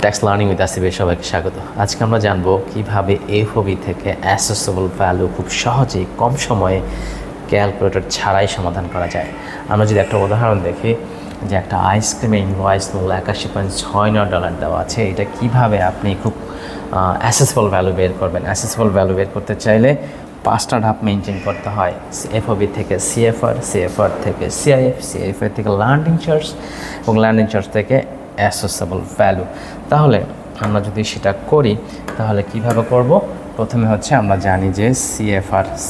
Tax learning with আসিফে সবাইকে স্বাগত। আজকে আমরা জানবো কিভাবে এফওবি থেকে অ্যাসেসেবল ভ্যালু খুব সহজেই কম সময়ে ক্যালকুলেটর ছাড়াই সমাধান করা যায়। আমরা যদি একটা উদাহরণ দেখি যে একটা আইসক্রিমের ইনভয়েস মূল্য $81.69 দেওয়া আছে, এটা কিভাবে আপনি খুব অ্যাসেসেবল ভ্যালু বের করবেন। অ্যাসেসেবল ভ্যালু বের করতে চাইলে 5টা ধাপ মেনটেন করতে হয়। এফওবি থেকে সিএফআর, সিএফআর থেকে সিআইএফ, সিআইএফআর থেকে ল্যান্ডিং চার্জ এবং ল্যান্ডিং চার্জ থেকে অ্যাসেসেবল ভ্যালু। তাহলে আমরা যদি সেটা করি তাহলে কিভাবে করব? প্রথমে হচ্ছে আমরা জানি যে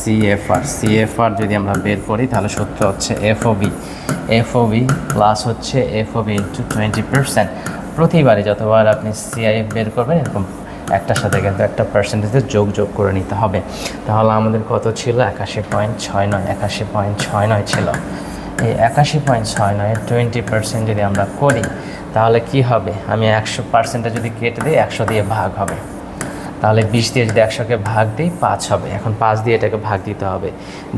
সিএফআর যদি আমরা বের করি তাহলে সূত্র হচ্ছে এফওবি প্লাস হচ্ছে এফওবি ইন্টু 20%। প্রতিবারই যতবার আপনি সিআইএফ বের করবেন এরকম একটার সাথে কিন্তু একটা পার্সেন্টেজের যোগ করে নিতে হবে। তাহলে আমাদের কত ছিল? 81.69 ছিল। এই 81.69 20% যদি আমরা করি তাহলে কি হবে? আমি 100%টা যদি কেটে দিই 100 দিয়ে ভাগ হবে, তাহলে 20 দিয়ে যদি 100কে ভাগ দিই 5 হবে। এখন 5 দিয়ে এটাকে ভাগ দিতে হবে।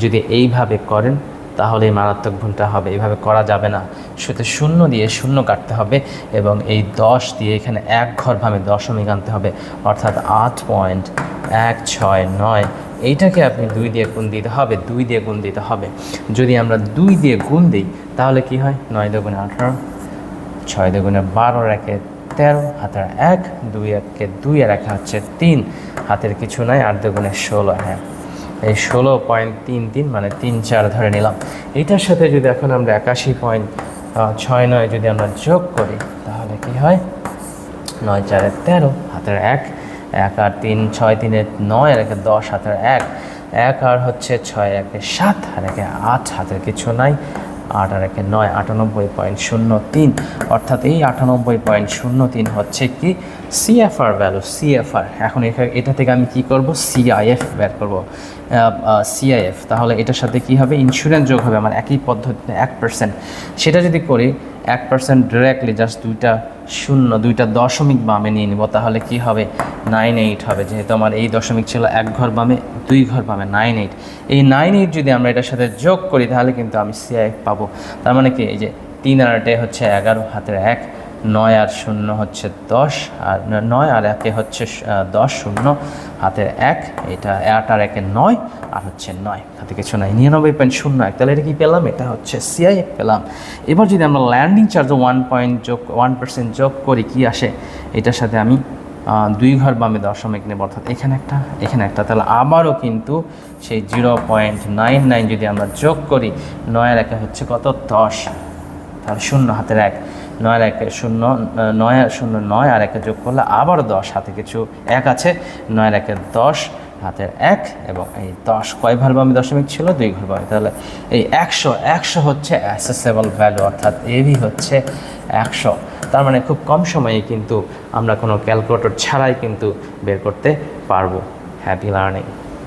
যদি এইভাবে করেন তাহলে এই মারাত্মক ভুলটা হবে। এইভাবে করা যাবে না, শুধু শূন্য দিয়ে শূন্য কাটতে হবে এবং এই 10 দিয়ে এখানে এক ঘর ভাবে দশমিক আনতে হবে, অর্থাৎ 8.169। এইটাকে আপনি 2 দিয়ে গুণ দিতে হবে। যদি আমরা 2 দিয়ে গুণ দিই তাহলে কি হয়? 9 দুগুণে 18, 6 দুগুণে 12, 1 13, হাতের 1, 2 1 2 আর 1 হচ্ছে 3, হাতের কিছু নাই, 8 দুগুণে 16। হ্যাঁ, এই 16.33 মানে 3 4 ধরে নিলাম। এইটার সাথে যদি এখন আমরা 81.69 যদি আমরা যোগ করি তাহলে কি হয়? 9 4 13, হাতের 1 আর 3, 6 3 9 আর 1 10, হাতের 1 আর হচ্ছে 6 1 7 আর 1 8, হাতের কিছু নাই, 8 আর 1 9, 98.03। অর্থাৎ এই 98.03 হচ্ছে কি সিএফআর ভ্যালু। সিএফআর এখন এটা থেকে আমি কি করব? সিআইএফ বের করব। সিআইএফ তাহলে এটার সাথে কি হবে? ইন্স্যুরেন্স যোগ হবে আমার একই পদ্ধতিতে 1%। সেটা যদি করি 1% ডিরেক্টলি জাস্ট দুইটা দশমিক বামে নিয়ে নিব, তাহলে কি হবে? 98 হবে। যেহেতু আমার এই দশমিক ছিল এক ঘর বামে, 2 ঘর বামে, 98। এই 98 যদি আমরা এটার সাথে যোগ করি তাহলে কিন্তু আমি সিআইএফ পাবো। তার মানে কি? এই যে 3 আর 8 হচ্ছে 11, হাতের 1, 9 আর 0 হচ্ছে 10, আর 9 আর 1 হচ্ছে 10, 0 হাতের 1, এটা 8 আর 1 9 আর হচ্ছে 9, হাতে কিছু নাই, 99.01। তাহলে এটা কি পেলাম? এটা হচ্ছে সিআইএফ পেলাম। এবার যদি আমরা ল্যান্ডিং চার্জ 1% যোগ করি কি আসে? এটার সাথে আমি 2 ঘর বামে দশমিক নেব, অর্থাৎ এখানে একটা, তাহলে আবারও কিন্তু সেই 0.99 যদি আমরা যোগ করি, 9 আর 1 হচ্ছে কত? 10, তাহলে 0 হাতের 1, 9 আর 1 0, 9 আর 0 9 আর 1 যোগ করলে আবারও 10, হাতে কিছু 1 আছে, 9 আর 1 10, হাতের 1 এবং এই 10 কয় ঘর বামে দশমিক ছিল? 2 ঘর বামে। তাহলে এই 100 হচ্ছে অ্যাসেসেবল ভ্যালু, অর্থাৎ এবি হচ্ছে 100। তার মানে খুব কম সময়ে কিন্তু আমরা কোনো ক্যালকুলেটর ছাড়াই কিন্তু বের করতে পারবো। Happy learning.